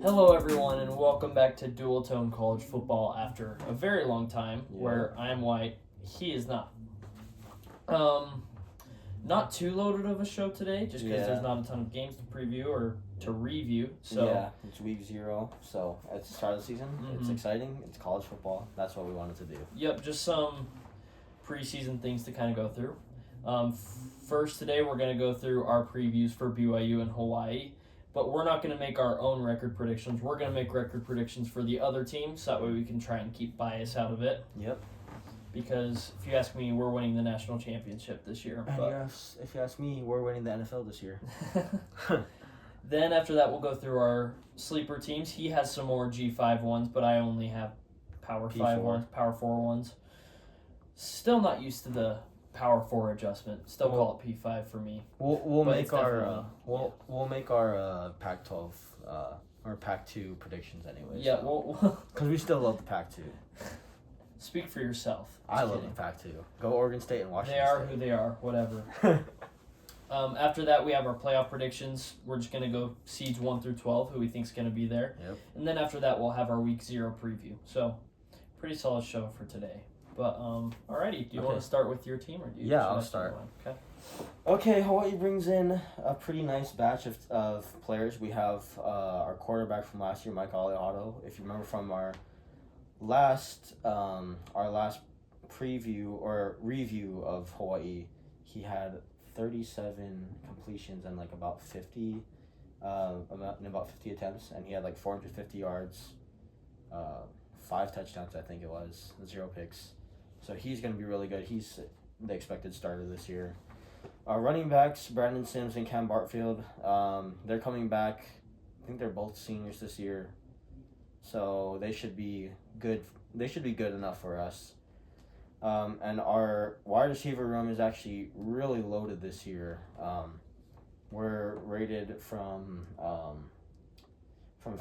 Hello, everyone, and welcome back to Dualtone College Football after a very long time where I am white, he is not. Not too loaded of a show today, just because there's not a ton of games to preview or to review. So yeah, it's week 0, so at the start of the season, it's exciting. It's college football. That's what we wanted to do. Yep, just some preseason things to kind of go through. First, today we're going to go through our previews for BYU and Hawaii. But we're not going to make our own record predictions. We're going to make record predictions for the other teams, so that way we can try and keep bias out of it. Yep. Because if you ask me, we're winning the national championship this year. And if you ask me, we're winning the NFL this year. Then after that, we'll go through our sleeper teams. He has some more G5 ones, but I only have Power 5 ones, Power 4 ones. Still not used to the Power 4 adjustment. Still call it P5 for me. We'll make our Pac-12 or Pac-2 predictions anyway. Yeah, because we still love the Pac-2. Speak for yourself. I love the Pac-2. Go Oregon State and Washington. They are State. who they are. Whatever. After that, we have our playoff predictions. We're just gonna go seeds 1 through 12, who we think's gonna be there. Yep. And then after that, we'll have our week 0 preview. So, pretty solid show for today. But alrighty, do you want to start with your team or do you? Yeah, I'll start. Okay, Hawaii brings in a pretty nice batch of players. We have our quarterback from last year, Mike Aliotto. If you remember from our last preview or review of Hawaii, he had 37 completions and about 50 attempts, and he had 450 yards, 5 touchdowns, I think it was, 0 picks. So he's going to be really good. He's the expected starter this year. Our running backs, Brandon Sims and Cam Bartfield, they're coming back. I think they're both seniors this year. So they should be good. They should be good enough for us. And our wide receiver room is actually really loaded this year. We're rated from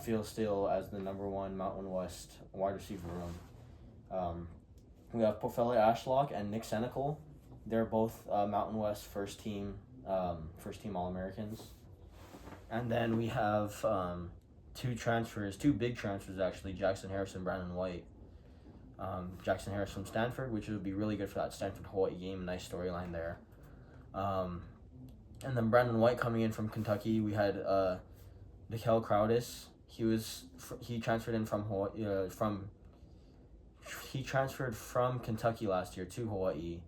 Field Steel as the #1 Mountain West wide receiver room. We have Pofele Ashlock and Nick Senecal. They're both Mountain West first team All-Americans. And then we have 2 big transfers actually, Jackson Harris and Brandon White. Jackson Harris from Stanford, which would be really good for that Stanford-Hawaii game. Nice storyline there. And then Brandon White coming in from Kentucky. We had Nikhil Crowdis. He transferred in from Hawaii, he transferred from Kentucky last year to Hawaii,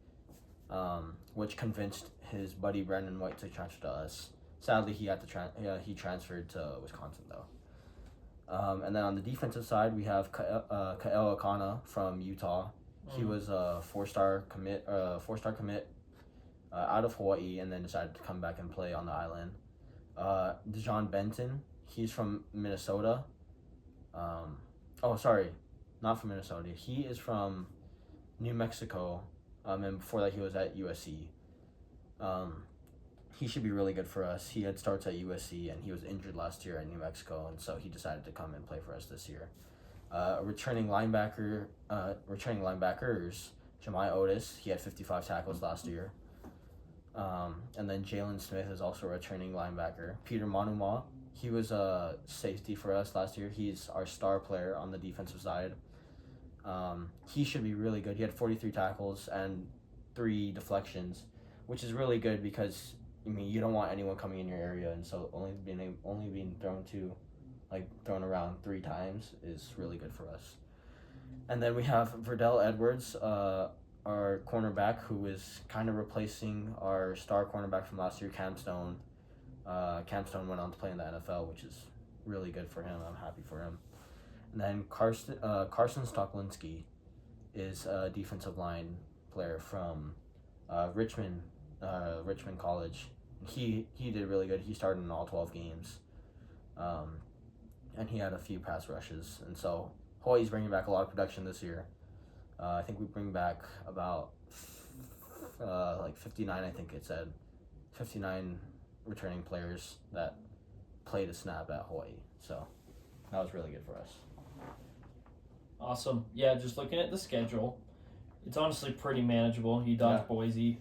which convinced his buddy Brandon White to transfer to us. Sadly, he transferred to Wisconsin though. And then on the defensive side, we have Ka'el Akana from Utah. He was a four-star commit out of Hawaii, and then decided to come back and play on the island. Dejon Benton, he's from Minnesota. Not from Minnesota. He is from New Mexico, and before that he was at USC. He should be really good for us. He had starts at USC, and he was injured last year at New Mexico, and so he decided to come and play for us this year. Returning linebackers, Jemai Otis. He had 55 tackles last year. And then Jalen Smith is also a returning linebacker. Peter Manuma, he was a safety for us last year. He's our star player on the defensive side. He should be really good. He had 43 tackles and 3 deflections, which is really good because you don't want anyone coming in your area, and so only being thrown around 3 times is really good for us. And then we have Verdell Edwards, our cornerback, who is kind of replacing our star cornerback from last year, Cam Stone. Cam Stone went on to play in the NFL, which is really good for him. I'm happy for him. And then Carson Stoklinski is a defensive line player from Richmond College. He did really good. He started in all 12 games, and he had a few pass rushes. And so Hawaii's bringing back a lot of production this year. I think we bring back about 59. I think it said 59 returning players that played a snap at Hawaii. So that was really good for us. Awesome. Yeah, just looking at the schedule, it's honestly pretty manageable. You dodge Boise,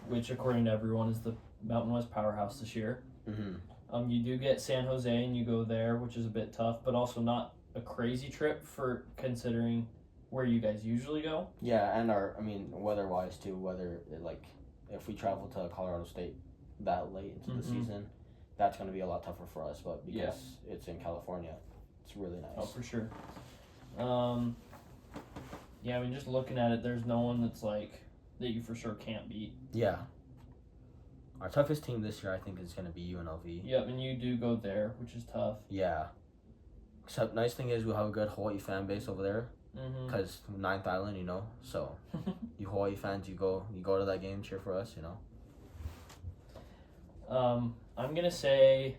which according to everyone is the Mountain West powerhouse this year. Mm-hmm. You do get San Jose and you go there, which is a bit tough, but also not a crazy trip for considering where you guys usually go. Yeah, and weather-wise too. If we travel to Colorado State that late into the season, that's going to be a lot tougher for us. But because it's in California, it's really nice. Oh, for sure. Just looking at it, there's no one that's like that you for sure can't beat. Yeah. Our toughest team this year, I think, is going to be UNLV. Yep, and you do go there, which is tough. Yeah. Except, nice thing is we'll have a good Hawaii fan base over there. Because 9th Island, so you Hawaii fans, you go to that game, cheer for us, I'm gonna say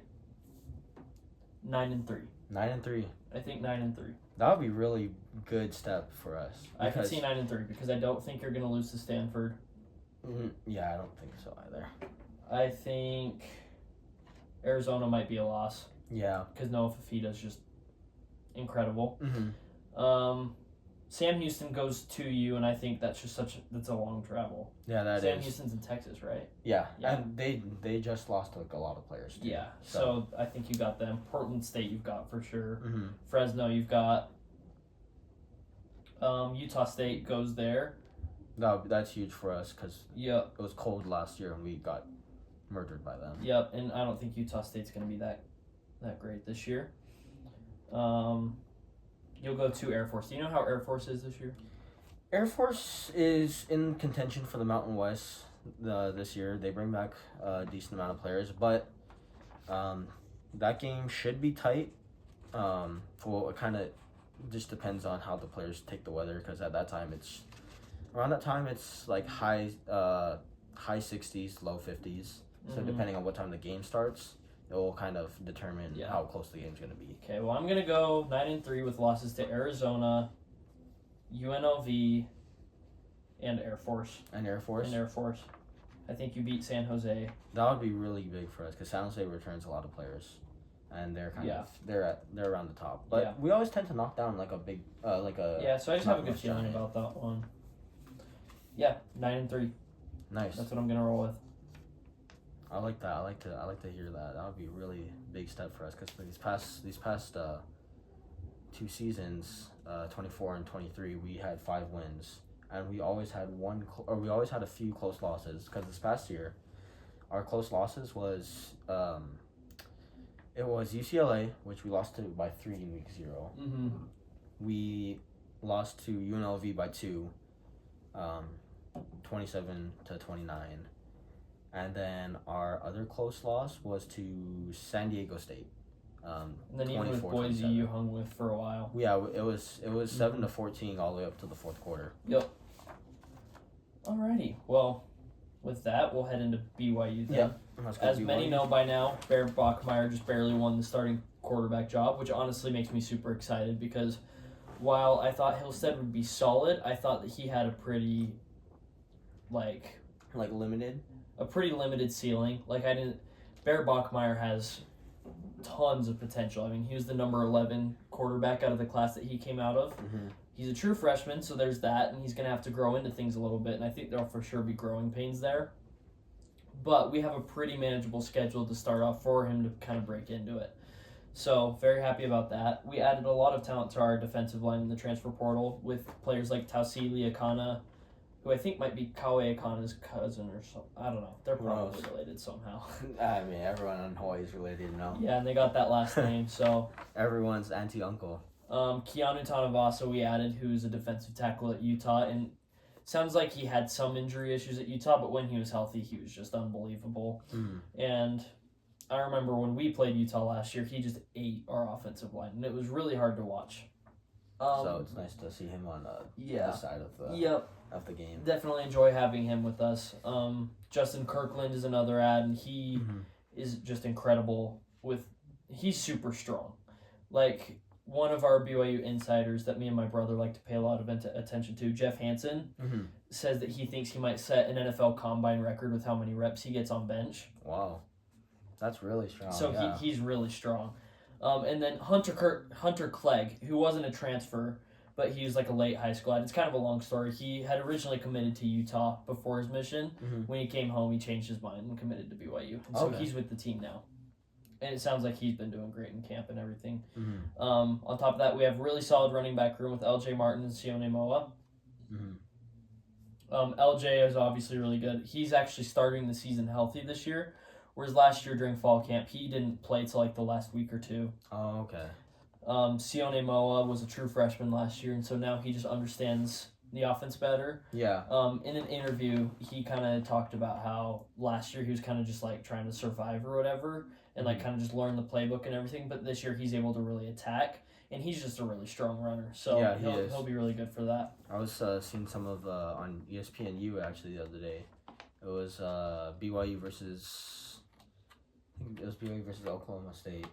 9-3. 9-3. I think 9-3. That would be really good step for us. I can see 9-3 because I don't think you're gonna lose to Stanford. Yeah, I don't think so either. I think Arizona might be a loss. Yeah. Because Noah Fafita's just incredible. Mm-hmm. Sam Houston goes to you, and I think that's just that's a long travel. Yeah, that Sam is. Houston's in Texas, right? Yeah, and they just lost a lot of players too. Yeah, so I think you got them. Portland State you've got for sure. Mm-hmm. Fresno you've got. Utah State goes there. No, that's huge for us because it was cold last year and we got murdered by them. Yep, and I don't think Utah State's going to be that great this year. You'll go to Air Force. Do you know how Air Force is this year? Air Force is in contention for the Mountain West this year. They bring back a decent amount of players, but that game should be tight. It kind of just depends on how the players take the weather because around that time it's like high 60s, low 50s. So depending on what time the game starts, it will kind of determine how close the game's going to be. Okay, well, I'm going to go 9-3 with losses to Arizona, UNLV, and Air Force. And Air Force? And Air Force. I think you beat San Jose. That would be really big for us because San Jose returns a lot of players. And they're they're around the top. But we always tend to knock down like a big, so I just have a good feeling about that one. Yeah, 9-3. Nice. That's what I'm going to roll with. I like that. I like to hear that. That would be a really big step for us because these past 2 seasons, 24 and 23, we had 5 wins, and we always had a few close losses. Because this past year, our close losses was it was UCLA, which we lost to by 3 in week 0. Mm-hmm. We lost to UNLV by 2, 27-29. And then our other close loss was to San Diego State. And then even with Boise, you hung with for a while. Yeah, it was 7-14 all the way up to the 4th quarter. Yep. Alrighty. Well, with that, we'll head into BYU then. Yep. As many know by now, Bear Bachmeier just barely won the starting quarterback job, which honestly makes me super excited because while I thought Hillstead would be solid, I thought that he had a pretty limited. A pretty limited ceiling. Bear Bachmeier has tons of potential. I mean, he was the number 11 quarterback out of the class that he came out of. Mm-hmm. He's a true freshman, so there's that, and he's going to have to grow into things a little bit, and I think there'll for sure be growing pains there. But we have a pretty manageable schedule to start off for him to kind of break into it. So, very happy about that. We added a lot of talent to our defensive line in the transfer portal with players like Tausili Akana, who I think might be Kaue Akana's cousin or something. I don't know. They're probably related somehow. I mean, everyone in Hawaii is related now. Yeah, and they got that last name, so. Everyone's auntie-uncle. Keanu Tanavasa we added, who's a defensive tackle at Utah, and sounds like he had some injury issues at Utah, but when he was healthy, he was just unbelievable. And I remember when we played Utah last year, he just ate our offensive line, and it was really hard to watch. So it's nice to see him on the other side of the game. Definitely enjoy having him with us. Justin Kirkland is another ad, and he is just incredible. He's super strong. Like, one of our BYU insiders that me and my brother like to pay a lot of attention to, Jeff Hansen, says that he thinks he might set an NFL combine record with how many reps he gets on bench. Wow. That's really strong. So he's really strong. And then Hunter Clegg, who wasn't a transfer, but he was like a late high school ad. It's kind of a long story. He had originally committed to Utah before his mission. When he came home, he changed his mind and committed to BYU. And so he's with the team now. And it sounds like he's been doing great in camp and everything. Mm-hmm. On top of that, we have really solid running back room with LJ Martin and Sione Moa. LJ is obviously really good. He's actually starting the season healthy this year, whereas last year during fall camp, he didn't play till like the last week or two. Oh, okay. Sione Moa was a true freshman last year, and so now he just understands the offense better. Yeah. In an interview, he kind of talked about how last year he was kind of just like trying to survive or whatever, and like kind of just learn the playbook and everything. But this year he's able to really attack, and he's just a really strong runner. So Yeah, he'll be really good for that. I was seeing some of on ESPNU actually the other day. It was BYU versus I think it was BYU versus Oklahoma State,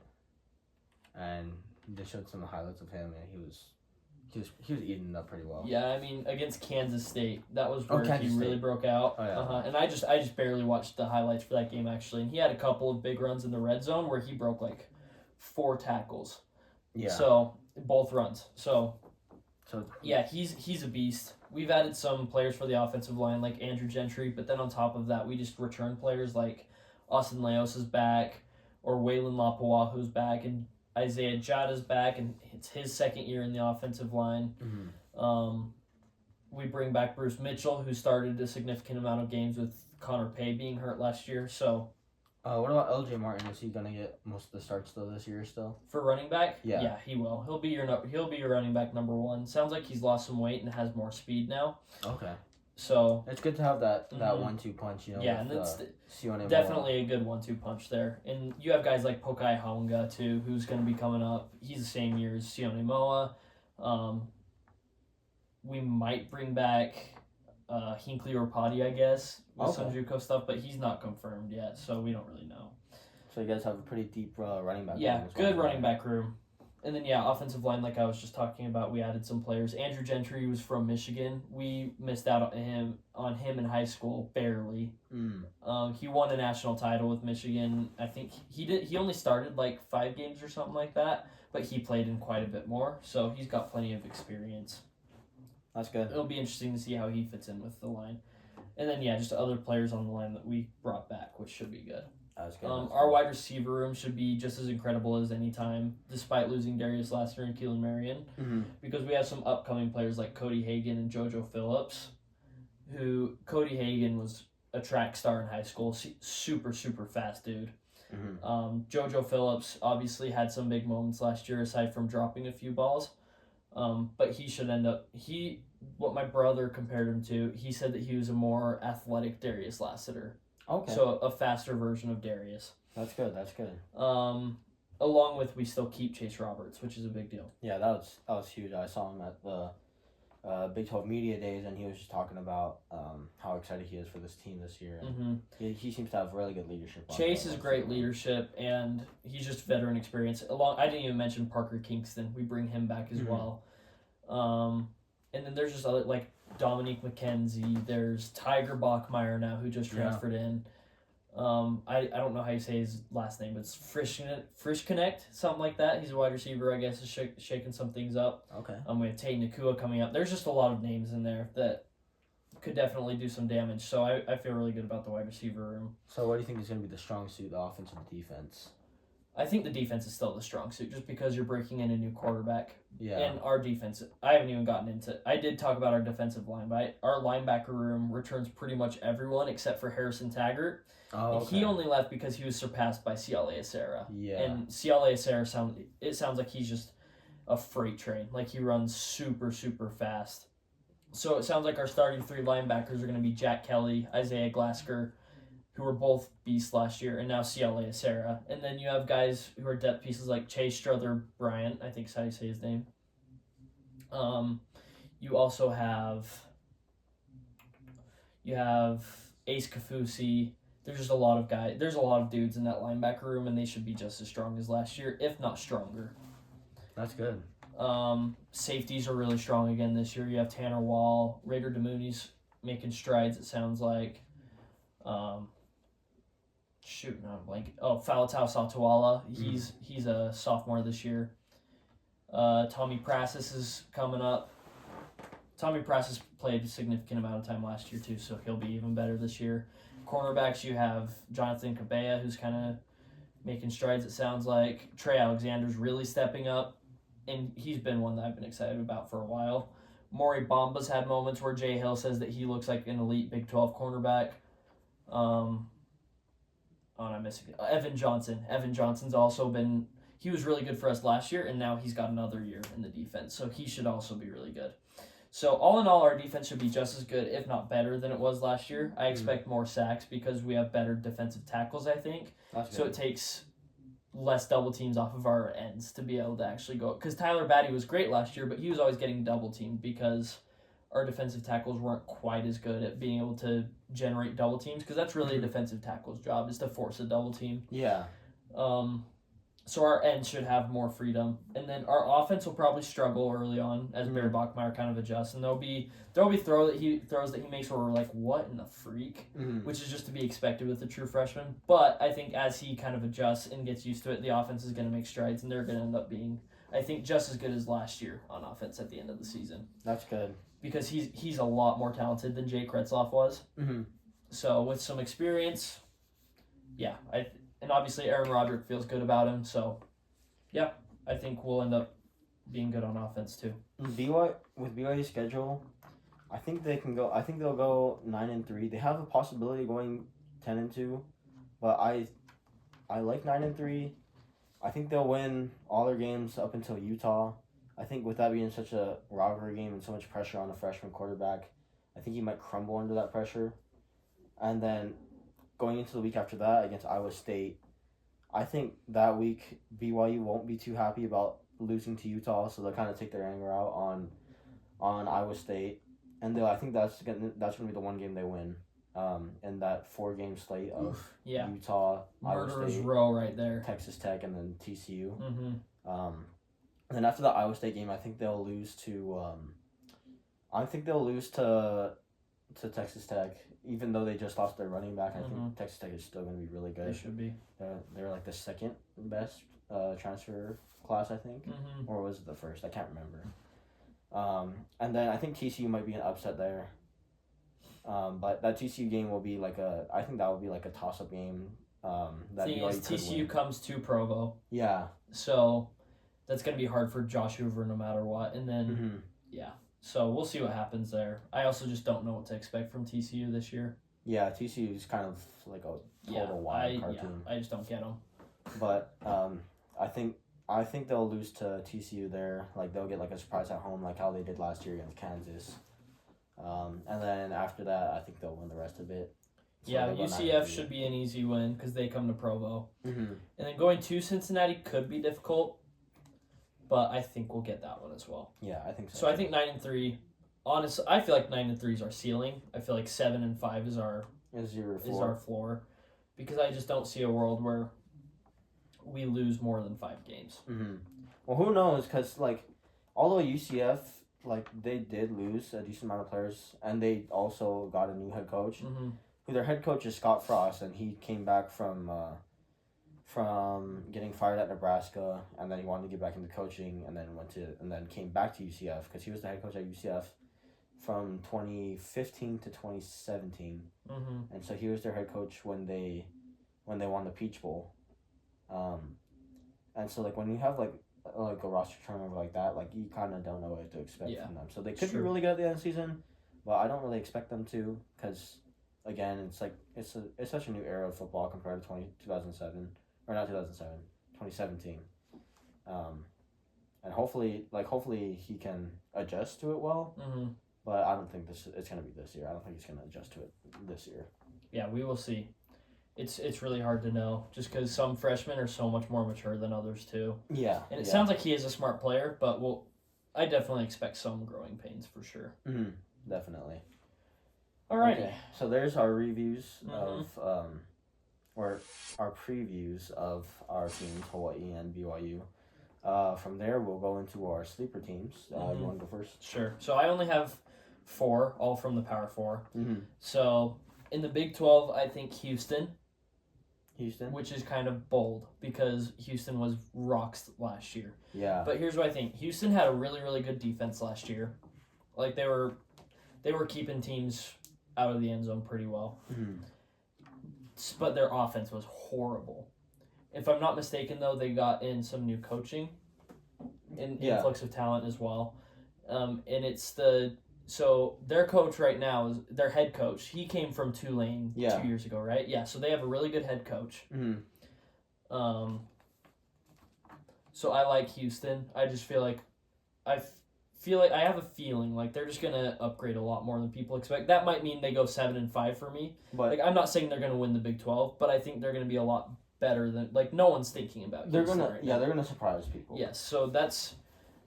and they showed some highlights of him, and he was eating it up pretty well. Yeah, I mean against Kansas State, that was where he Kansas really State. broke out. Oh, yeah. And I just barely watched the highlights for that game actually, and he had a couple of big runs in the red zone where he broke like 4 tackles. Yeah. So both runs. So So yeah, he's a beast. We've added some players for the offensive line like Andrew Gentry, but then on top of that, we just return players like Austin Leos is back, or Waylon Lapuahu's back, and Isaiah Jada's back, and it's his second year in the offensive line. We bring back Bruce Mitchell, who started a significant amount of games with Connor Pay being hurt last year. So what about LJ Martin? Is he gonna get most of the starts though this year still? for running back, Yeah. he will. He'll be your running back number 1. Sounds like he's lost some weight and has more speed now. Okay. So It's good to have that 1-2 punch, you know. yeah, with, and it's Sione definitely a good 1-2 punch there. And you have guys like Pokai Haunga too, who's going to be coming up. He's the same year as Sione Moa. We might bring back Hinkley or Potty, I guess, with some JUCO stuff, but he's not confirmed yet, so we don't really know. So you guys have a pretty deep running back. Yeah, room as well. good running back room. And then, offensive line, like I was just talking about, we added some players. Andrew Gentry was from Michigan. We missed out on him in high school, barely. He won a national title with Michigan. I think he only started like 5 games or something like that, but he played in quite a bit more, so he's got plenty of experience. That's good. It'll be interesting to see how he fits in with the line. And then, just other players on the line that we brought back, which should be good. That's good. Our wide receiver room should be just as incredible as any time, despite losing Darius Lassiter and Keelan Marion, because we have some upcoming players like Cody Hagan and JoJo Phillips, who Cody Hagan was a track star in high school, super, super fast dude. JoJo Phillips obviously had some big moments last year, aside from dropping a few balls, but he should end up, what my brother compared him to, he said that he was a more athletic Darius Lassiter. Okay. So a faster version of Darius. That's good. That's good. Along with we still keep Chase Roberts, which is a big deal. Yeah, that was huge. I saw him at the Big 12 Media Days, and he was just talking about how excited he is for this team this year. He seems to have really good leadership. Chase is great leadership, and he's just veteran experience. I didn't even mention Parker Kingston. We bring him back as well. And then there's just other like Dominique McKenzie. There's Tiger Bachmeyer now, who just transferred in. I don't know how you say his last name, but it's Frisch Connect, something like that. He's a wide receiver, I guess, is shaking some things up. Okay. We have Tate Nakua coming up. There's just a lot of names in there that could definitely do some damage. So I feel really good about the wide receiver room. So what do you think is going to be the strong suit, the offense or the defense? I think the defense is still the strong suit, just because you're breaking in a new quarterback. Yeah. And our defense, I haven't even gotten into. I did talk about our defensive line, but our linebacker room returns pretty much everyone except for Harrison Taggart. Oh, okay. He only left because he was surpassed by Ciale Acera. Yeah. And Ciale Acera sounds like he's just a freight train. Like he runs super, super fast. So it sounds like our starting 3 linebackers are going to be Jack Kelly, Isaiah Glasker, who were both beasts last year, and now Ciale Acera. And then you have guys who are depth pieces like Chase Strother Bryant, I think is how you say his name. You also have Ace Kafusi. There's just a lot of guys. There's a lot of dudes in that linebacker room, and they should be just as strong as last year, if not stronger. That's good. Safeties are really strong again this year. You have Tanner Wall, Raider DeMooney's making strides, it sounds like. Falatau Satuala. He's a sophomore this year. Tommy Prassis is coming up. Tommy Prassis played a significant amount of time last year too, so he'll be even better this year. Cornerbacks, you have Jonathan Cabella, who's kind of making strides, it sounds like. Trey Alexander's really stepping up, and he's been one that I've been excited about for a while. Maury Bamba's had moments where Jay Hill says that he looks like an elite Big 12 cornerback. I'm missing Evan Johnson. Evan Johnson's also been, he was really good for us last year, and now he's got another year in the defense, so he should also be really good. So all in all, our defense should be just as good, if not better, than it was last year. I expect more sacks because we have better defensive tackles, I think. So it takes less double teams off of our ends to be able to actually go. Because Tyler Batty was great last year, but he was always getting double teamed because our defensive tackles weren't quite as good at being able to generate double teams. Because that's really a defensive tackle's job, is to force a double team. Yeah. So our ends should have more freedom, and then our offense will probably struggle early on as Barry Bachmeier kind of adjusts, and there'll be throws that he makes where we're like, what in the freak, which is just to be expected with a true freshman. But I think as he kind of adjusts and gets used to it, the offense is going to make strides, and they're going to end up being, I think, just as good as last year on offense at the end of the season. That's good because he's a lot more talented than Jake Retzloff was. So with some experience, yeah, and obviously Aaron Roderick feels good about him, so yeah, I think we'll end up being good on offense too. With BYU's schedule, I think they can go. I think they'll go 9-3. They have a possibility of going 10-2, but I like 9-3. I think they'll win all their games up until Utah. I think with that being such a rivalry game and so much pressure on a freshman quarterback, I think he might crumble under that pressure, and then going into the week after that against Iowa State, I think that week BYU won't be too happy about losing to Utah, so they'll kind of take their anger out on Iowa State, and I think that's gonna be the one game they win, in that 4-game slate of Utah, Murderer's Iowa State, row right there, Texas Tech, and then TCU. And then after the Iowa State game, I think they'll lose to Texas Tech. Even though they just lost their running back, I think Texas Tech is still going to be really good. They should be. They're like the second best transfer class, I think. Or was it the first? I can't remember. And then I think TCU might be an upset there. But that TCU game will be I think that will be like a toss-up game. That thing is, TCU comes to Provo. Yeah. So that's going to be hard for Josh Hoover no matter what. And then, so we'll see what happens there. I also just don't know what to expect from TCU this year. Yeah, TCU is kind of like a total wild card team. I just don't get them. But I think they'll lose to TCU there. Like they'll get like a surprise at home, like how they did last year against Kansas. And then after that, I think they'll win the rest of it. So UCF should be an easy win because they come to Provo. And then going to Cincinnati could be difficult. But I think we'll get that one as well. Yeah, I think so. So I think 9-3. Honestly, I feel like 9-3 is our ceiling. I feel like 7-5 is our floor, because I just don't see a world where we lose more than 5 games. Well, who knows? Because although UCF they did lose a decent amount of players, and they also got a new head coach. Who their head coach is Scott Frost, and he came back from getting fired at Nebraska, and then he wanted to get back into coaching, and then came back to UCF because he was the head coach at UCF from 2015 to 2017, and so he was their head coach when they won the Peach Bowl, and so when you have like a roster turnover like that, you kind of don't know what to expect from them. So they could be really good at the end of the season, but I don't really expect them to because again it's such a new era of football compared to 2007. Or not 2007, 2017. And hopefully he can adjust to it well. But I don't think it's going to be this year. I don't think he's going to adjust to it this year. Yeah, we will see. It's really hard to know just because some freshmen are so much more mature than others too. Yeah. And it sounds like he is a smart player, but I definitely expect some growing pains for sure. Definitely. All right. Okay. So there's our reviews of or our previews of our teams, Hawaii and BYU. From there, we'll go into our sleeper teams. You want to go first? Sure. So I only have 4, all from the Power 4. So in the Big 12, I think Houston, which is kind of bold because Houston was rocks last year. Yeah. But here's what I think: Houston had a really, really good defense last year. They were keeping teams out of the end zone pretty well. But their offense was horrible. If I'm not mistaken, though, they got in some new coaching and influx of talent as well. And it's so their coach right now is their head coach. He came from Tulane 2 years ago, right? Yeah, so they have a really good head coach. So I like Houston. I just feel like I have a feeling like they're just gonna upgrade a lot more than people expect. That might mean they go 7-5 for me. But I'm not saying they're gonna win the Big 12, but I think they're gonna be a lot better than no one's thinking about. They're gonna they're gonna surprise people. Yes, so that's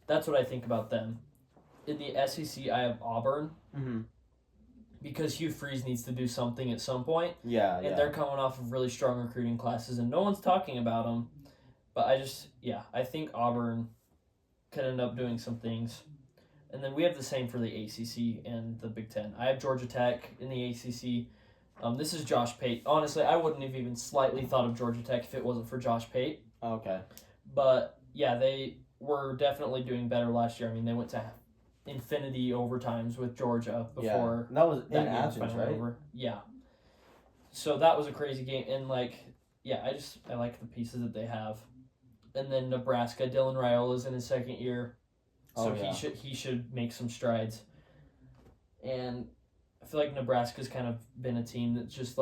what I think about them. In the SEC, I have Auburn. Because Hugh Freeze needs to do something at some point. And they're coming off of really strong recruiting classes, and no one's talking about them. But I think Auburn could end up doing some things. And then we have the same for the ACC and the Big Ten. I have Georgia Tech in the ACC. This is Josh Pate. Honestly, I wouldn't have even slightly thought of Georgia Tech if it wasn't for Josh Pate. Okay. But, yeah, they were definitely doing better last year. I mean, they went to infinity overtimes with Georgia before that was that in game Athens, finally right? over. Yeah. So that was a crazy game. And, I like the pieces that they have. And then Nebraska, Dylan Raiola's in his second year. So he should make some strides. And I feel like Nebraska's kind of been a team that's just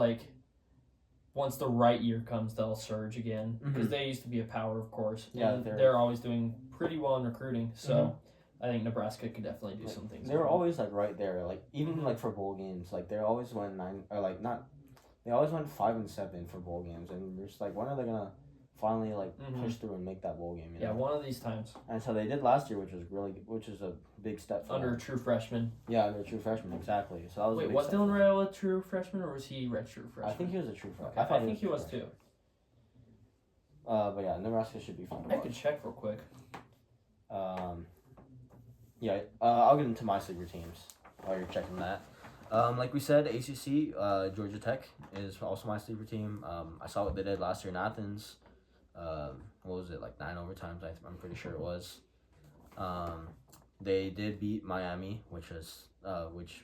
once the right year comes, they'll surge again. Because they used to be a power, of course. Yeah, and they're always doing pretty well in recruiting. So I think Nebraska could definitely do some things. They're always right there. Even for bowl games, they always win 9 or not. They always went 5-7 for bowl games, and you're just when are they gonna finally push through and make that bowl game? You know? One of these times. And so they did last year, which is a big step for under them. a true freshman. Yeah, under a true freshman, exactly. So that was Wait, was Dylan Raiola a true freshman, or was he redshirt freshman? I think he was a true freshman. Okay. I think he was too. But yeah, Nebraska should be fun. I could check real quick. I'll get into my sleeper teams while you're checking that. Like we said, ACC, Georgia Tech is also my sleeper team. I saw what they did last year in Athens. What was it, 9 overtimes? I'm pretty sure it was. They did beat Miami, which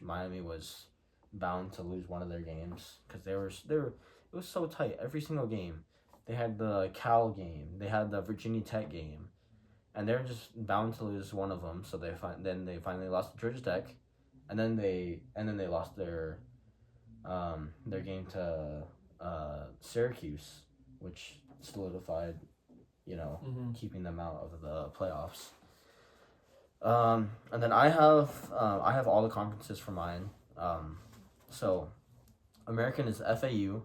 Miami was bound to lose one of their games because it was so tight every single game. They had the Cal game, they had the Virginia Tech game, and they're just bound to lose one of them. So they finally lost to Georgia Tech, and then they lost their game to Syracuse, which solidified, keeping them out of the playoffs. And then I have all the conferences for mine. So American is FAU.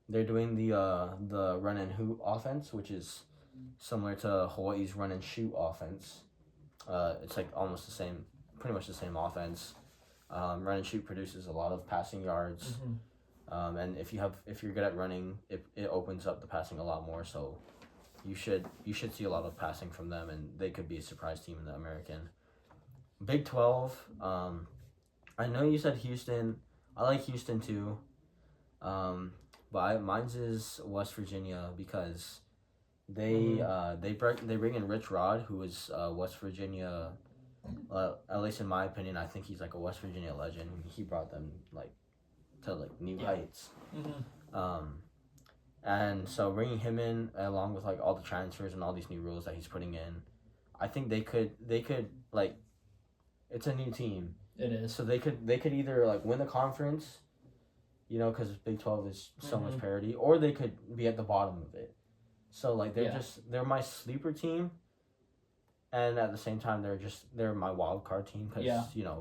They're doing the run and hoot offense, which is similar to Hawaii's run and shoot offense. It's almost the same, pretty much the same offense. Run and shoot produces a lot of passing yards. And if you're good at running, it opens up the passing a lot more. So you should see a lot of passing from them, and they could be a surprise team in the American. Big 12. I know you said Houston. I like Houston too. But mine's is West Virginia because they bring in Rich Rod, who is West Virginia. At least in my opinion, I think he's a West Virginia legend. He brought them to new heights. And so bringing him in along with all the transfers and all these new rules that he's putting in, I think they could it's a new team. It is. So they could either win the conference, because Big 12 is so much parity, or they could be at the bottom of it. So they're my sleeper team, and at the same time they're my wild card team because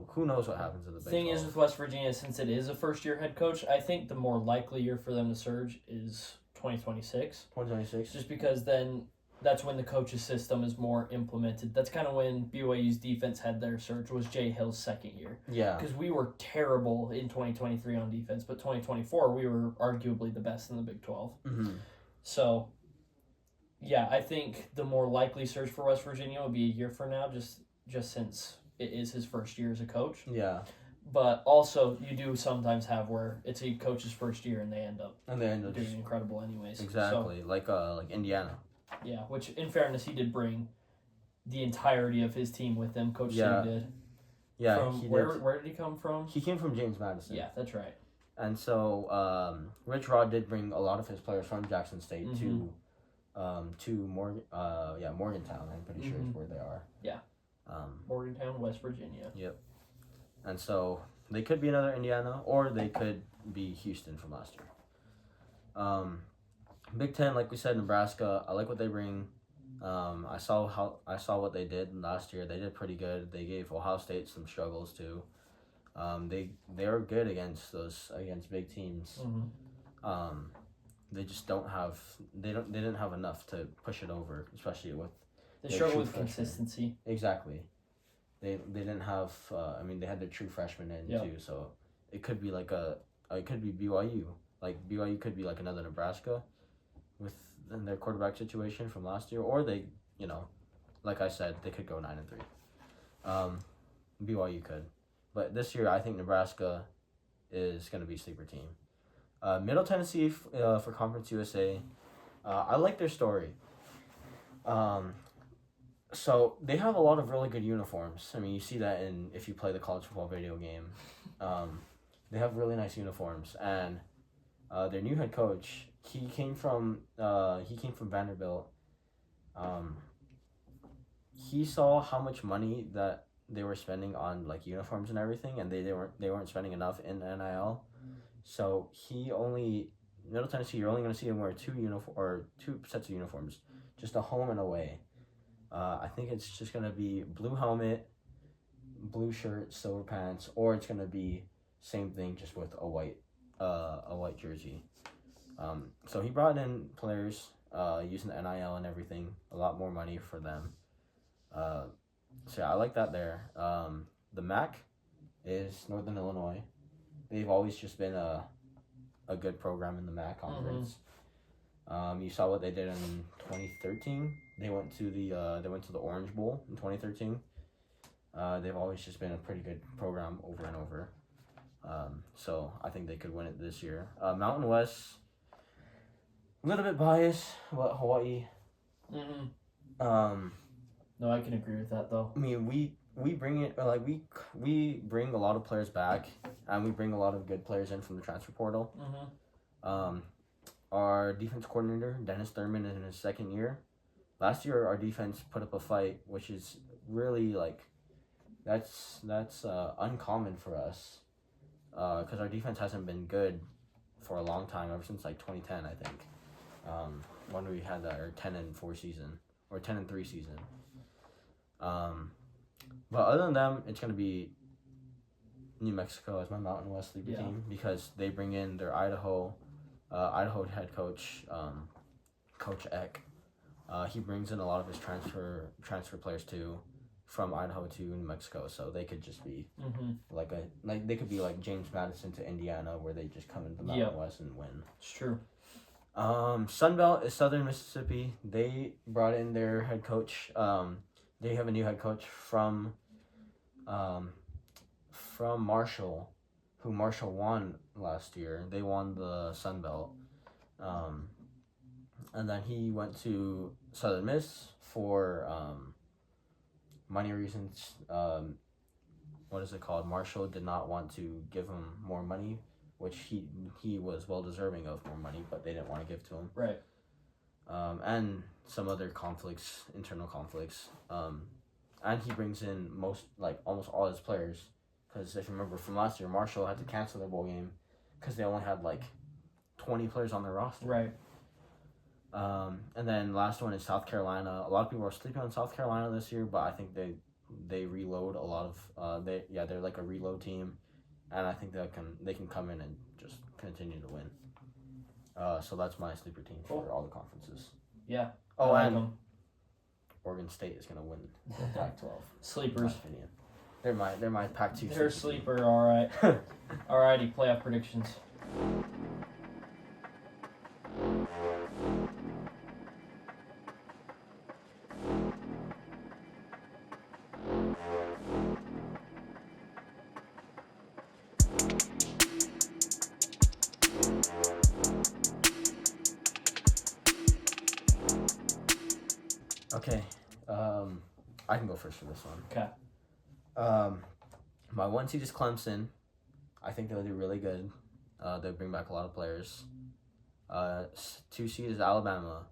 who knows what happens in the Big 12. Thing is with West Virginia, since it is a first year head coach, I think the more likely year for them to surge is 2026. 2026. Just because then that's when the coach's system is more implemented. That's kind of when BYU's defense had their surge, was Jay Hill's second year. Yeah. Because we were terrible in 2023 on defense, but 2024 we were arguably the best in the Big 12. So, yeah, I think the more likely surge for West Virginia would be a year from now, just since it is his first year as a coach. Yeah. But also, you do sometimes have where it's a coach's first year and they end up doing incredible anyways. Exactly, so, like Indiana. Yeah, which in fairness, he did bring the entirety of his team with him. Coach City did. Yeah, where did he come from? He came from James Madison. Yeah, that's right. And so Rich Rod did bring a lot of his players from Jackson State to Morgantown. I'm pretty sure is where they are. Yeah. Morgantown, West Virginia. Yep. And so they could be another Indiana, or they could be Houston from last year. Big Ten, like we said, Nebraska. I like what they bring. I saw what they did last year. They did pretty good. They gave Ohio State some struggles too. They are good against big teams. They just didn't have enough to push it over, especially with they struggle with consistency. Exactly. They didn't have they had their true freshmen in too, so it could be it could be BYU. Like BYU could be like another Nebraska with their quarterback situation from last year, or they, like I said, they could go 9-3. BYU could. But this year I think Nebraska is going to be a sleeper team. Middle Tennessee for Conference USA. I like their story. So they have a lot of really good uniforms. I mean, you see that if you play the college football video game. They have really nice uniforms, and their new head coach, he came from Vanderbilt. He saw how much money that they were spending on like uniforms and everything, and they weren't spending enough in NIL. So Middle Tennessee, you're only going to see him wear two sets of uniforms, just a home and away. I think it's just going to be blue helmet, blue shirt, silver pants, or it's going to be same thing just with a white jersey. So he brought in players using the NIL and everything, a lot more money for them. So yeah, I like that there. The MAC is Northern Illinois. They've always just been a good program in the MAC conference. You saw what they did in 2013. They went to the Orange Bowl in 2013. They've always just been a pretty good program over and over. So I think they could win it this year. Mountain West, a little bit biased, but Hawaii. No, I can agree with that though. I mean, we bring it we bring a lot of players back, and we bring a lot of good players in from the transfer portal. Our defense coordinator, Dennis Thurman, is in his second year. Last year, our defense put up a fight, which is really that's uncommon for us, because our defense hasn't been good for a long time, ever since 2010, I think, when we had our 10-4 season or 10-3 season. But other than them, it's gonna be New Mexico as my Mountain West sleeper team, because they bring in their Idaho head coach, Coach Eck. He brings in a lot of his transfer players too, from Idaho to New Mexico, so they could just be they could be like James Madison to Indiana, where they just come into the Mountain West and win. It's true. Sunbelt is Southern Mississippi. They brought in their head coach. They have a new head coach from Marshall, who Marshall won last year. They won the Sun Belt. And then he went to Southern Miss for money reasons. What is it called? Marshall did not want to give him more money, which he was well deserving of more money, but they didn't want to give to him. Right. And some other internal conflicts. And he brings in almost all his players. Because if you remember from last year, Marshall had to cancel their bowl game because they only had 20 players on their roster. Right. And then last one is South Carolina. A lot of people are sleeping on South Carolina this year, but I think they reload a lot of they're like a reload team, and I think they can come in and just continue to win. So that's my sleeper team for all the conferences. Yeah. Oh, and Oregon State is gonna win the Pac-12. Sleepers. They're my Pac-2. They're sleeper. All right. Alrighty. Playoff predictions. Okay, I can go first for this one. Okay. My 1 seed is Clemson. I think they'll do really good. They'll bring back a lot of players. 2 seed is Alabama.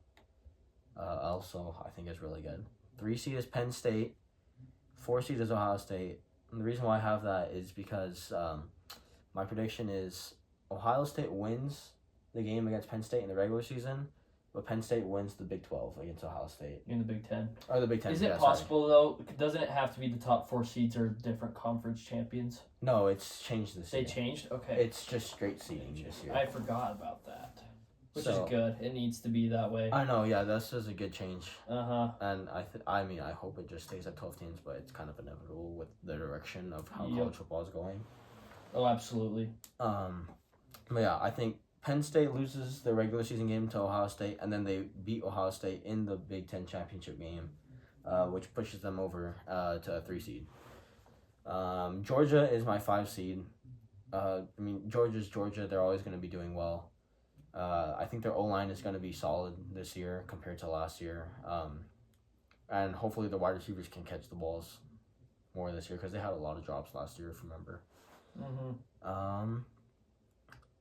also I think is really good. 3 seed is Penn State. 4 seed is Ohio State. And the reason why I have that is because my prediction is Ohio State wins the game against Penn State in the regular season, but Penn State wins the Big 12 against Ohio State. In the Big 10. Or the Big 10. Is it possible, though? Doesn't it have to be the top 4 seeds or different conference champions? No, it's changed this year. They changed? Okay. It's just straight seeding this year. I forgot about that. Which is good. It needs to be that way. I know, yeah, this is a good change. Uh-huh. And I mean, I hope it just stays at 12 teams, but it's kind of inevitable with the direction of how college football is going. Oh, absolutely. But yeah, I think Penn State loses their regular season game to Ohio State, and then they beat Ohio State in the Big Ten championship game, which pushes them over to a 3 seed. Georgia is my 5 seed. I mean, Georgia's Georgia. They're always going to be doing well. I think their O-line is going to be solid this year compared to last year. And hopefully the wide receivers can catch the balls more this year because they had a lot of drops last year, if you remember. Mm-hmm.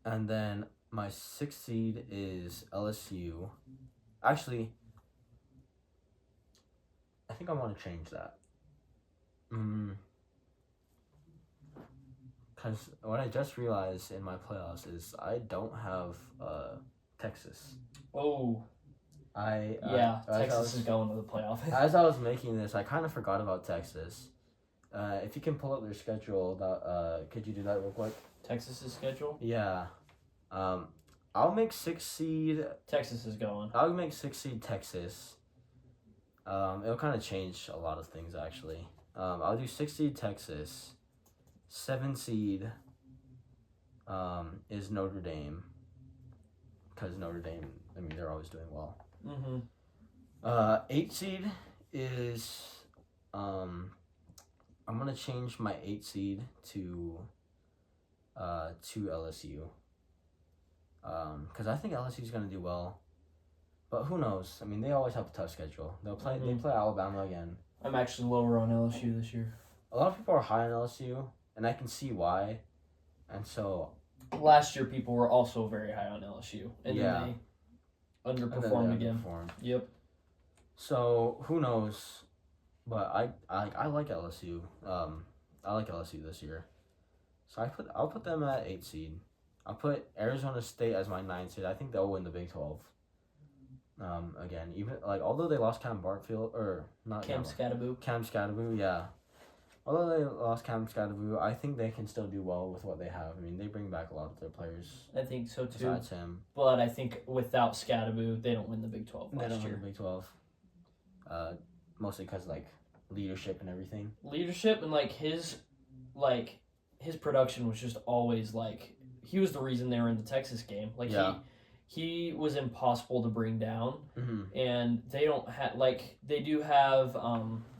And then my 6th seed is LSU. Actually, I think I want to change that. Because what I just realized in my playoffs is I don't have Texas. Oh. Texas is going to the playoff. As I was making this, I kind of forgot about Texas. If you can pull up their schedule, could you do that real quick? Texas's schedule? Yeah. I'll make 6 seed. Texas is going. I'll make 6 seed Texas. It'll kind of change a lot of things actually. I'll do 6 seed Texas. 7 seed is Notre Dame. Because Notre Dame, I mean, they're always doing well. Mm-hmm. 8 seed is I'm gonna change my 8 seed to LSU. Because I think LSU is gonna do well, but who knows? I mean, they always have a tough schedule. They play Alabama again. I'm actually lower on LSU this year. A lot of people are high on LSU, and I can see why. And so last year, people were also very high on LSU, and then they underperformed again. Yep. So who knows? But I like LSU. I like LSU this year. So I'll put them at 8 seed. I'll put Arizona State as my 9 seed. I think they'll win the Big 12. Again, even although they lost Cam Scadaboo, yeah. Although they lost Cam Scadaboo, I think they can still do well with what they have. I mean, they bring back a lot of their players. I think so too. Besides him, but I think without Scadaboo, they don't win the Big 12 last year. They don't win the Big 12. Mostly because leadership and everything. Leadership and his production was just always he was the reason they were in the Texas game. He was impossible to bring down. Mm-hmm. And they don't have they do have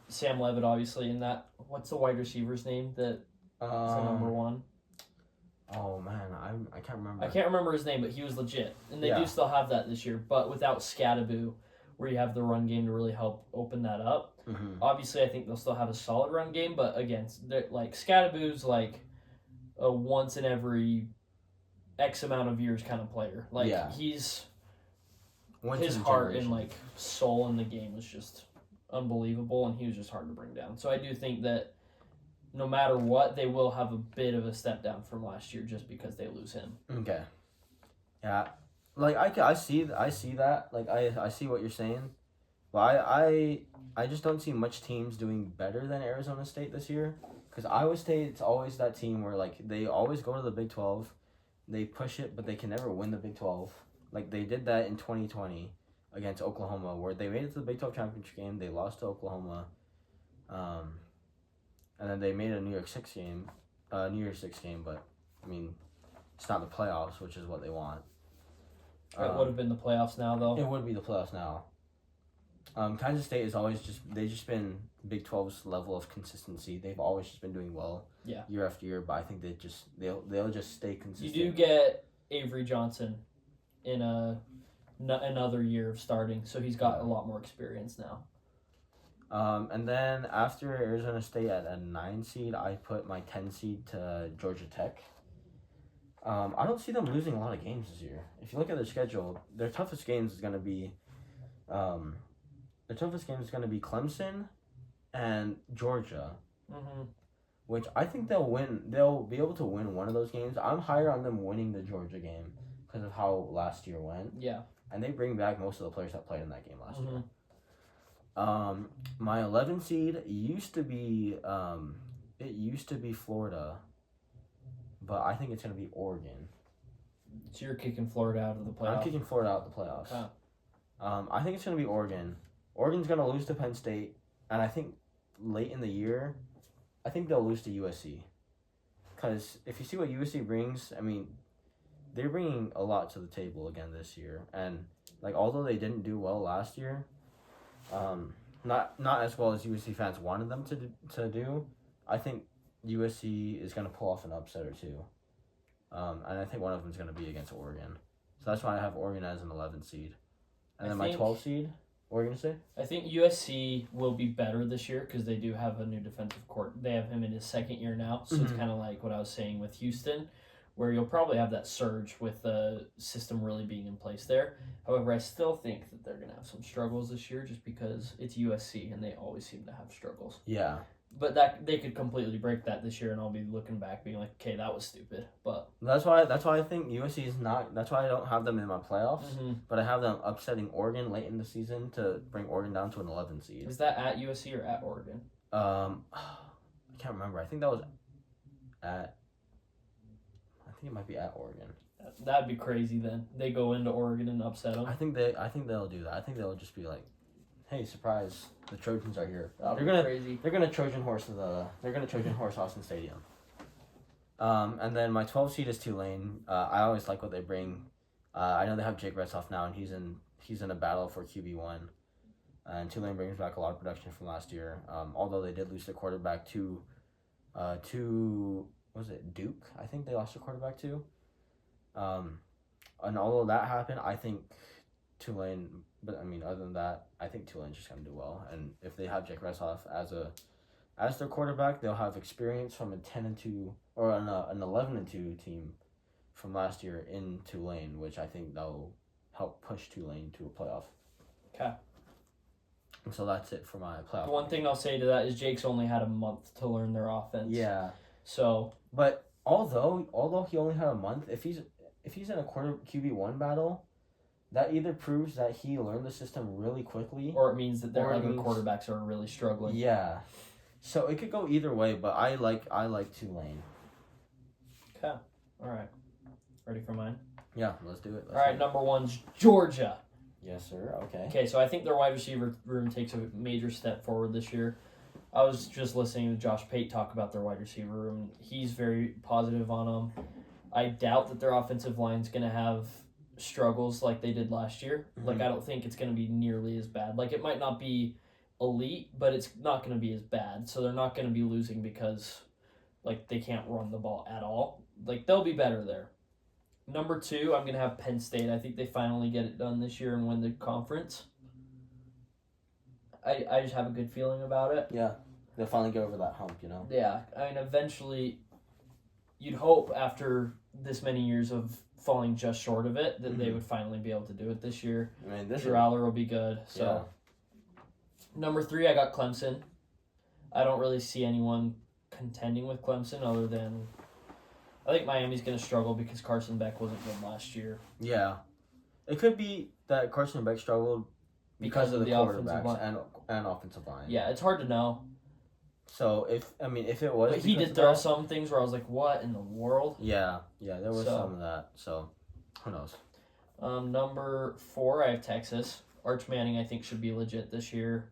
Sam Levitt obviously in that. What's the wide receiver's name that is the number 1? Oh man, I can't remember. I can't remember his name, but he was legit, and they do still have that this year. But without Scadaboo, where you have the run game to really help open that up. Mm-hmm. Obviously, I think they'll still have a solid run game, but again, Scadaboo's a once in every X amount of years kind of player. He's his heart and soul in the game was just unbelievable, and he was just hard to bring down. So I do think that no matter what, they will have a bit of a step down from last year just because they lose him. Okay. Yeah. I see that. I see what you're saying. But I just don't see much teams doing better than Arizona State this year. Because Iowa State, it's always that team where they always go to the Big 12. They push it, but they can never win the Big 12. They did that in 2020 against Oklahoma, where they made it to the Big 12 championship game. They lost to Oklahoma. And then they made a New Year's Six game, but I mean, it's not the playoffs, which is what they want. It would have been the playoffs now, though. It would be the playoffs now. Kansas State is always they've just been Big 12's level of consistency. They've always just been doing well, year after year. But I think they'll just stay consistent. You do get Avery Johnson in another year of starting, so he's got a lot more experience now. And then after Arizona State at a 9 seed, I put my 10 seed to Georgia Tech. I don't see them losing a lot of games this year. If you look at their schedule, their toughest games is going to be The toughest game is going to be Clemson and Georgia, which I think they'll win. They'll be able to win one of those games. I'm higher on them winning the Georgia game because of how last year went. Yeah. And they bring back most of the players that played in that game last year. My 11 seed used to be Florida, but I think it's going to be Oregon. So you're kicking Florida out of the playoffs? I'm kicking Florida out of the playoffs. I think it's going to be Oregon. Oregon's going to lose to Penn State, and I think late in the year, I think they'll lose to USC. Because if you see what USC brings, I mean, they're bringing a lot to the table again this year. And, like, although they didn't do well last year, not as well as USC fans wanted them to do, I think USC is going to pull off an upset or two. And I think one of them is going to be against Oregon. So that's why I have Oregon as an 11 seed. And then my 12 seed, what were you going to say? I think USC will be better this year because they do have a new defensive court. They have him in his second year now. So it's kind of like what I was saying with Houston, where you'll probably have that surge with the system really being in place there. However, I still think that they're going to have some struggles this year just because it's USC and they always seem to have struggles. Yeah. But that they could completely break that this year, and I'll be looking back being like, okay, that was stupid. But that's why I think USC is not. That's why I don't have them in my playoffs. But I have them upsetting Oregon late in the season to bring Oregon down to an 11 seed. Is that at USC or at Oregon? I can't remember. I think that was at. I think it might be at Oregon. That'd be crazy. Then they go into Oregon and upset them. I think they'll do that. I think they'll just be like, hey, surprise! The Trojans are here. Crazy. They're gonna Trojan horse Austin Stadium. And then my 12 seed is Tulane. I always like what they bring. I know they have Jake Retzoff now, and he's in a battle for QB1. And Tulane brings back a lot of production from last year. Although they did lose their quarterback to was it Duke? I think they lost their quarterback to. And although that happened, I think Tulane. But I mean, other than that, I think Tulane's just gonna do well. And if they have Jake Retzoff as their quarterback, they'll have experience from a 10-2 or an 11-2 team from last year in Tulane, which I think that'll help push Tulane to a playoff. Okay. And so that's it for my playoff. The one thing I'll say to that is Jake's only had a month to learn their offense. Yeah. So. But although he only had a month, if he's in a QB1 battle, that either proves that he learned the system really quickly, or it means that their other quarterbacks are really struggling. Yeah. So it could go either way, but I like Tulane. Okay. All right. Ready for mine? Yeah, let's do it. All right, number one's Georgia. Yes, sir. Okay. Okay, so I think their wide receiver room takes a major step forward this year. I was just listening to Josh Pate talk about their wide receiver room. He's very positive on them. I doubt that their offensive line's going to have struggles like they did last year. Like, I don't think it's going to be nearly as bad. Like, it might not be elite, but it's not going to be as bad. So they're not going to be losing because, like, they can't run the ball at all. Like, they'll be better there. Number two, I'm going to have Penn State. I think they finally get it done this year and win the conference. I just have a good feeling about it. Yeah, they'll finally get over that hump, you know? Yeah, I mean, eventually, you'd hope after this many years of falling just short of it that they would finally be able to do it this year. I mean, this Drew Aller will be good. So, Number three, I got Clemson. I don't really see anyone contending with Clemson other than I think Miami's going to struggle because Carson Beck wasn't good last year. Yeah, it could be that Carson Beck struggled because of the quarterbacks and offensive line. Yeah, it's hard to know. So if it was, but he did throw some things where I was like, "What in the world?" Yeah, there was some of that. So, who knows? Number four, I have Texas. Arch Manning, I think, should be legit this year.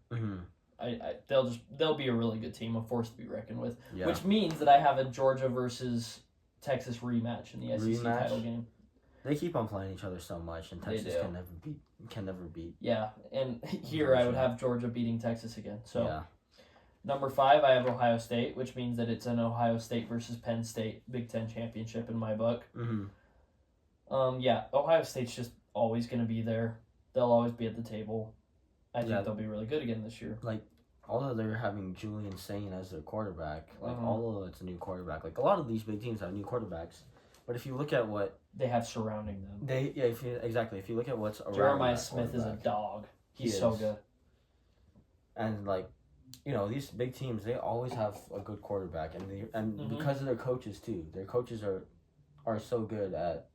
They'll be a really good team, a force to be reckoned with. Yeah. Which means that I have a Georgia versus Texas rematch in the SEC title game. They keep on playing each other so much, and Texas can never beat. Yeah, and here I would have Georgia beating Texas again. So. Yeah. Number five, I have Ohio State, which means that it's an Ohio State versus Penn State Big Ten championship in my book. Ohio State's just always going to be there. They'll always be at the table. I think they'll be really good again this year. Like, although they're having Julian Sain as their quarterback, although it's a new quarterback, like a lot of these big teams have new quarterbacks. But if you look at what they have surrounding them, if you look at what's around Jeremiah Smith is a dog. He's so good. And like, these big teams, they always have a good quarterback, and because of their coaches too. Their coaches are so good at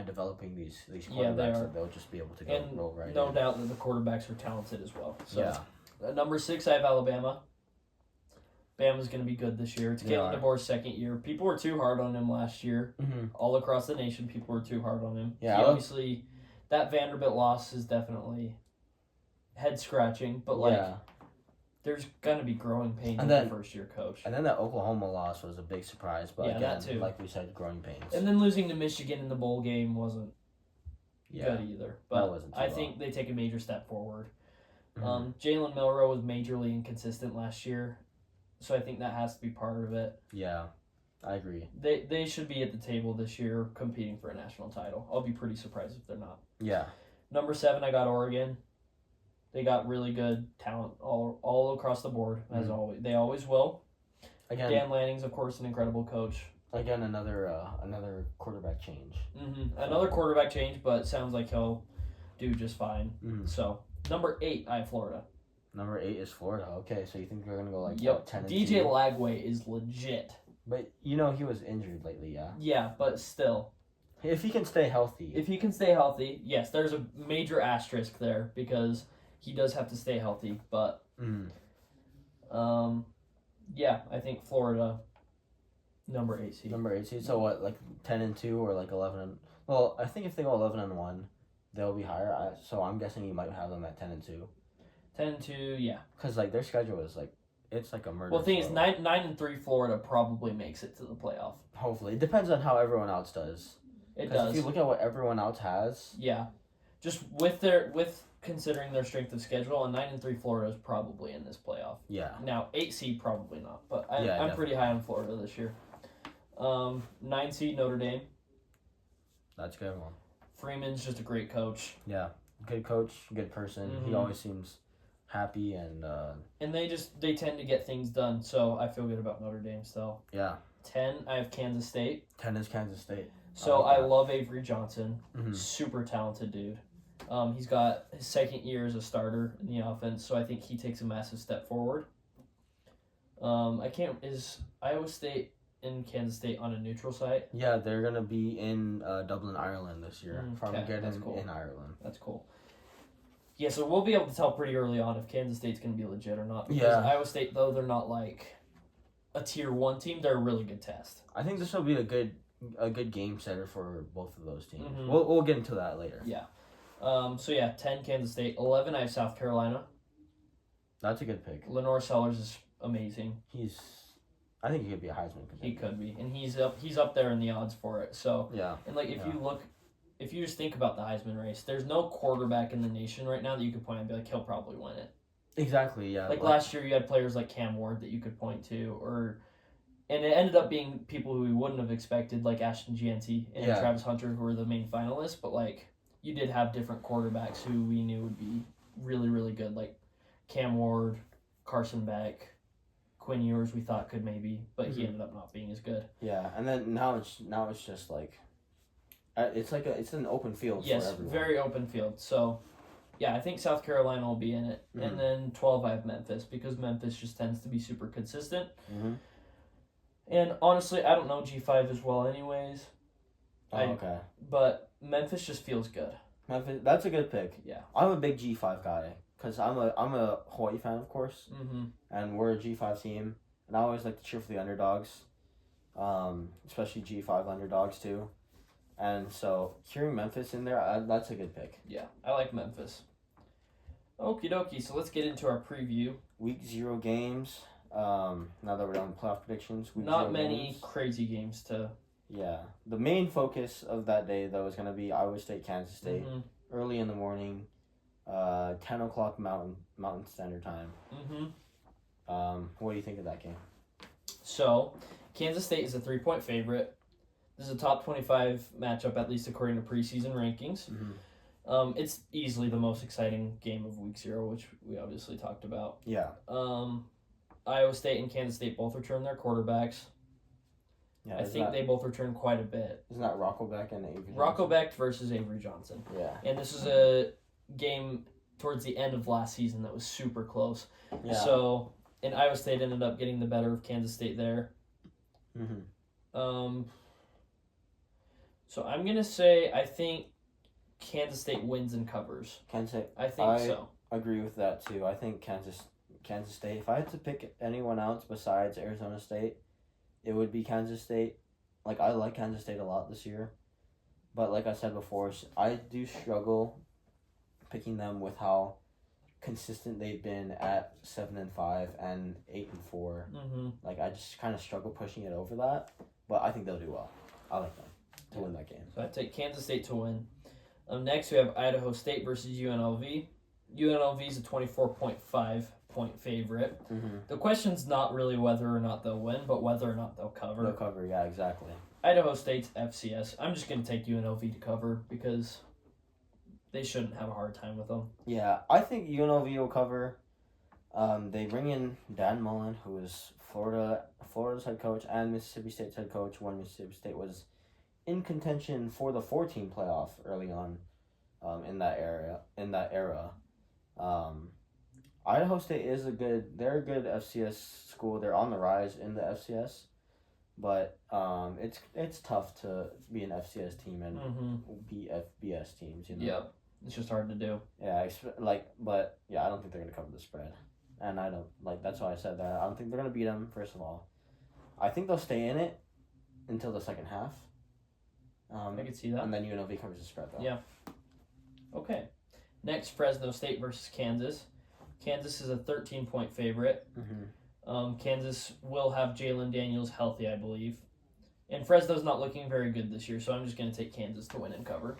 developing these quarterbacks that they'll just be able to roll right in. No doubt that the quarterbacks are talented as well. So, yeah. Number 6, I have Alabama. Bama's going to be good this year. It's Kalen DeBoer's second year. People were too hard on him last year. Mm-hmm. All across the nation, people were too hard on him. Yeah, Obviously, that Vanderbilt loss is definitely head-scratching, but there's going to be growing pains with the first-year coach. And then that Oklahoma loss was a big surprise, but again, that too. like we said, growing pains. And then losing to Michigan in the bowl game wasn't good either. But I think they take a major step forward. Mm-hmm. Jalen Milroe was majorly inconsistent last year, so I think that has to be part of it. Yeah, I agree. They should be at the table this year competing for a national title. I'll be pretty surprised if they're not. Yeah. Number 7, I got Oregon. They got really good talent all across the board, as always. They always will. Again, Dan Lanning's, of course, an incredible coach. Again, another quarterback change. Mm-hmm. Another quarterback change, but sounds like he'll do just fine. Mm-hmm. So, number 8, I have Florida. Number 8 is Florida. Okay, so you think they're going to go 10 and 2? DJ Lagway is legit. But, he was injured lately, yeah? Yeah, but still. If he can stay healthy. Yes, there's a major asterisk there because he does have to stay healthy, but I think Florida, number 8 seed. Number 8 seed. So what, 10 and 2 or 11 and... Well, I think if they go 11 and 1, they'll be higher. So I'm guessing you might have them at 10 and 2. 10 and 2, yeah. Because their schedule is it's like a murder. Well, the thing is, 9 and 3, Florida probably makes it to the playoff. Hopefully, it depends on how everyone else does. It does. If you look at what everyone else has, just considering their strength of schedule, and 9 and 3 Florida is probably in this playoff. Yeah. Now 8 seed probably not, but I'm pretty high on Florida this year. 9 seed Notre Dame. That's a good one. Freeman's just a great coach. Yeah, good coach, good person. Mm-hmm. He always seems happy and they tend to get things done. So I feel good about Notre Dame still. Yeah. 10, I have Kansas State. 10 is Kansas State. So I love Avery Johnson. Mm-hmm. Super talented dude. He's got his second year as a starter in the offense, so I think he takes a massive step forward. Is Iowa State and Kansas State on a neutral site? Yeah, they're gonna be in Dublin, Ireland this year. Farmageddon cool. In Ireland. That's cool. Yeah, so we'll be able to tell pretty early on if Kansas State's gonna be legit or not. Because Iowa State, though, they're not a tier 1 team. They're a really good test. I think this will be a good game setter for both of those teams. Mm-hmm. We'll get into that later. Yeah. 10 Kansas State. 11 I have South Carolina. That's a good pick. Lenore Sellers is amazing. I think he could be a Heisman contender. He could be, and he's up there in the odds for it. So and if you just think about the Heisman race, there's no quarterback in the nation right now that you could point and be like, he'll probably win it. Exactly. Yeah. Last year, you had players like Cam Ward that you could point to, and it ended up being people who we wouldn't have expected, like Ashton Gianti and Travis Hunter, who were the main finalists. But you did have different quarterbacks who we knew would be really, really good, like Cam Ward, Carson Beck, Quinn Ewers. We thought could maybe, but he ended up not being as good. Yeah, and then now it's just it's an open field. Yes, for everyone. Very open field. So, I think South Carolina will be in it, and then 12 I have Memphis because Memphis just tends to be super consistent. Mm-hmm. And honestly, I don't know G5 as well, anyways. Okay. But Memphis just feels good. Memphis, that's a good pick. Yeah. I'm a big G5 guy because I'm a Hawaii fan, of course, and we're a G5 team, and I always like to cheer for the underdogs, especially G5 underdogs too, and so hearing Memphis in there, that's a good pick. Yeah, I like Memphis. Okie dokie, so let's get into our preview. Week 0 games. Now that we're done with playoff predictions, not many crazy games to. Yeah, the main focus of that day though is gonna be Iowa State, Kansas State, early in the morning, 10 o'clock Mountain Standard Time. What do you think of that game? So, Kansas State is a 3-point favorite. This is a top 25 matchup, at least according to preseason rankings. It's easily the most exciting game of Week 0, which we obviously talked about. Yeah. Iowa State and Kansas State both returned their quarterbacks. Yeah, I think they both returned quite a bit. Isn't that Rocco Beck and Avery Johnson? Rocco Beck versus Avery Johnson. Yeah. And this is a game towards the end of last season that was super close. Yeah. So, and Iowa State ended up getting the better of Kansas State there. Mm-hmm. So I'm gonna say I think Kansas State wins and covers. Kansas State. I think so. Agree with that too. I think Kansas State. If I had to pick anyone else besides Arizona State, it would be Kansas State. Like, I like Kansas State a lot this year, but like I said before, I do struggle picking them with how consistent they've been at 7-5 and 8-4. Mm-hmm. Like, I just kind of struggle pushing it over that, but I think they'll do well. I like them to win that game. So I take Kansas State to win. Next we have Idaho State versus UNLV. UNLV is a 24.5 point favorite. Mm-hmm. The question's not really whether or not they'll win, but whether or not they'll cover. They'll cover, yeah, exactly. Idaho State's FCS. I'm just going to take UNLV to cover because they shouldn't have a hard time with them. Yeah, I think UNLV will cover. They bring in Dan Mullen, who is Florida's head coach and Mississippi State's head coach when Mississippi State was in contention for the 4-team playoff early on in that era. Idaho State they're a good FCS school. They're on the rise in the FCS, but it's tough to be an FCS team and be FBS teams. Yep, it's just hard to do. Yeah, but I don't think they're gonna cover the spread, and I don't that's why I said that. I don't think they're gonna beat them. First of all, I think they'll stay in it until the second half. I can see that. And then UNLV covers the spread though. Yeah. Okay. Next, Fresno State versus Kansas. Kansas is a 13-point favorite. Mm-hmm. Kansas will have Jalen Daniels healthy, I believe. And Fresno's not looking very good this year, so I'm just going to take Kansas to win and cover.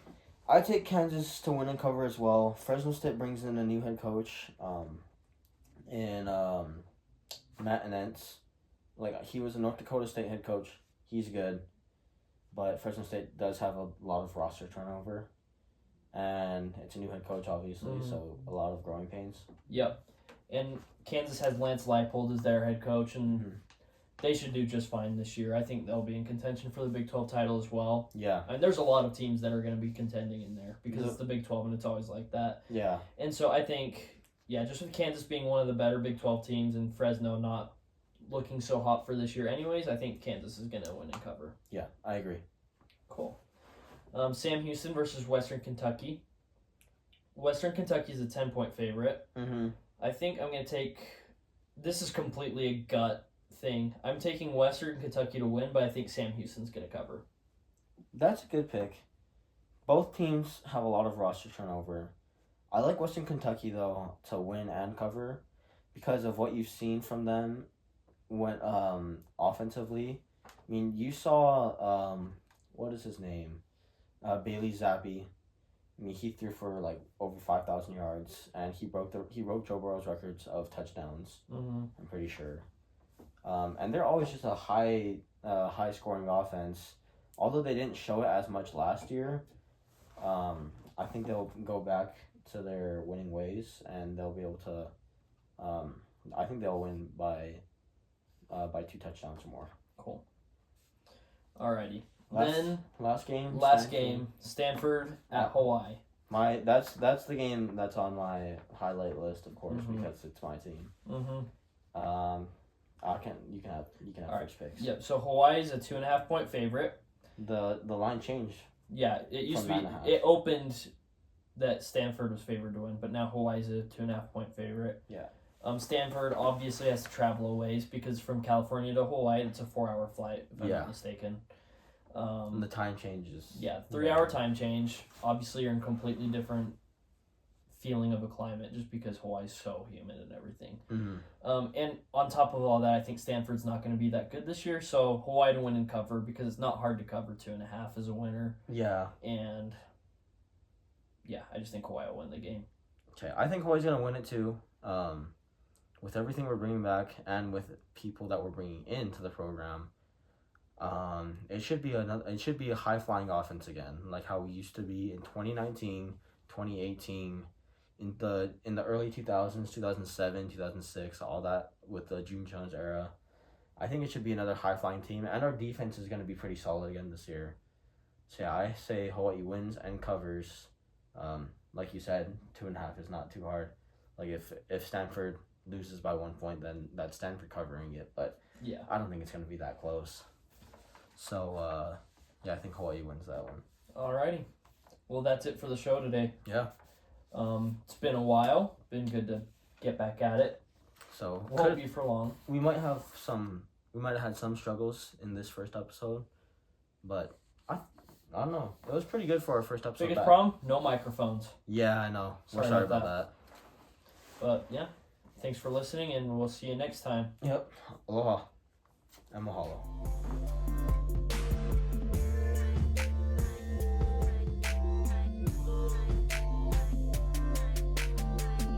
I take Kansas to win and cover as well. Fresno State brings in a new head coach, Matt Enentz. Like, he was a North Dakota State head coach. He's good. But Fresno State does have a lot of roster turnover. And it's a new head coach, obviously, so a lot of growing pains. Yep. And Kansas has Lance Leipold as their head coach, and they should do just fine this year. I think they'll be in contention for the Big 12 title as well. Yeah. And there's a lot of teams that are going to be contending in there because it's the Big 12 and it's always like that. Yeah. And so I think, just with Kansas being one of the better Big 12 teams and Fresno not looking so hot for this year anyways, I think Kansas is going to win and cover. Yeah, I agree. Cool. Sam Houston versus Western Kentucky. Western Kentucky is a 10-point favorite. Mm-hmm. I think I'm going to take... This is completely a gut thing. I'm taking Western Kentucky to win, but I think Sam Houston's going to cover. That's a good pick. Both teams have a lot of roster turnover. I like Western Kentucky, though, to win and cover because of what you've seen from them when offensively. I mean, you saw... what is his name? Bailey Zappi. I mean, he threw for over 5,000 yards, and he broke Joe Burrow's records of touchdowns. Mm-hmm. I'm pretty sure. And they're always just a high scoring offense. Although they didn't show it as much last year, I think they'll go back to their winning ways, and they'll be able to. I think they'll win by 2 touchdowns or more. Cool. Alrighty. Last game. Stanford at Hawaii. That's the game that's on my highlight list, of course, because it's my team. Mm-hmm. You can have first picks. Yep. So Hawaii is a 2.5-point favorite. The line changed. Yeah, it used to be. It opened that Stanford was favored to win, but now Hawaii's a 2.5-point favorite. Yeah. Stanford obviously has to travel a ways because from California to Hawaii, it's a 4-hour flight, if I'm not mistaken. And the time changes. Yeah, 3-hour time change. Obviously, you're in a completely different feeling of a climate just because Hawaii's so humid and everything. Mm-hmm. And on top of all that, I think Stanford's not going to be that good this year. So Hawaii to win and cover because it's not hard to cover 2.5 as a winner. Yeah. And I just think Hawaii will win the game. Okay, I think Hawaii's going to win it too. With everything we're bringing back and with people that we're bringing into the program. It should be a high flying offense again, like how we used to be in 2019, 2018, in the early 2000s, 2007, 2006, all that with the June Jones era. I think it should be another high flying team, and our defense is going to be pretty solid again this year. So I say Hawaii wins and covers, like you said, 2.5 is not too hard. Like if Stanford loses by 1 point, then that's Stanford covering it. But Yeah. I don't think it's gonna be that close. So yeah, I think Hawaii wins that one. Alrighty. Well, that's it for the show today. Yeah. It's been a while. Been good to get back at it. So Won't be for long. we might have had some struggles in this first episode, but I don't know. It was pretty good for our first episode. Biggest problem? No microphones. Yeah, I know. We're sorry about that. But yeah, thanks for listening, and we'll see you next time. Yep. Aloha and mahalo.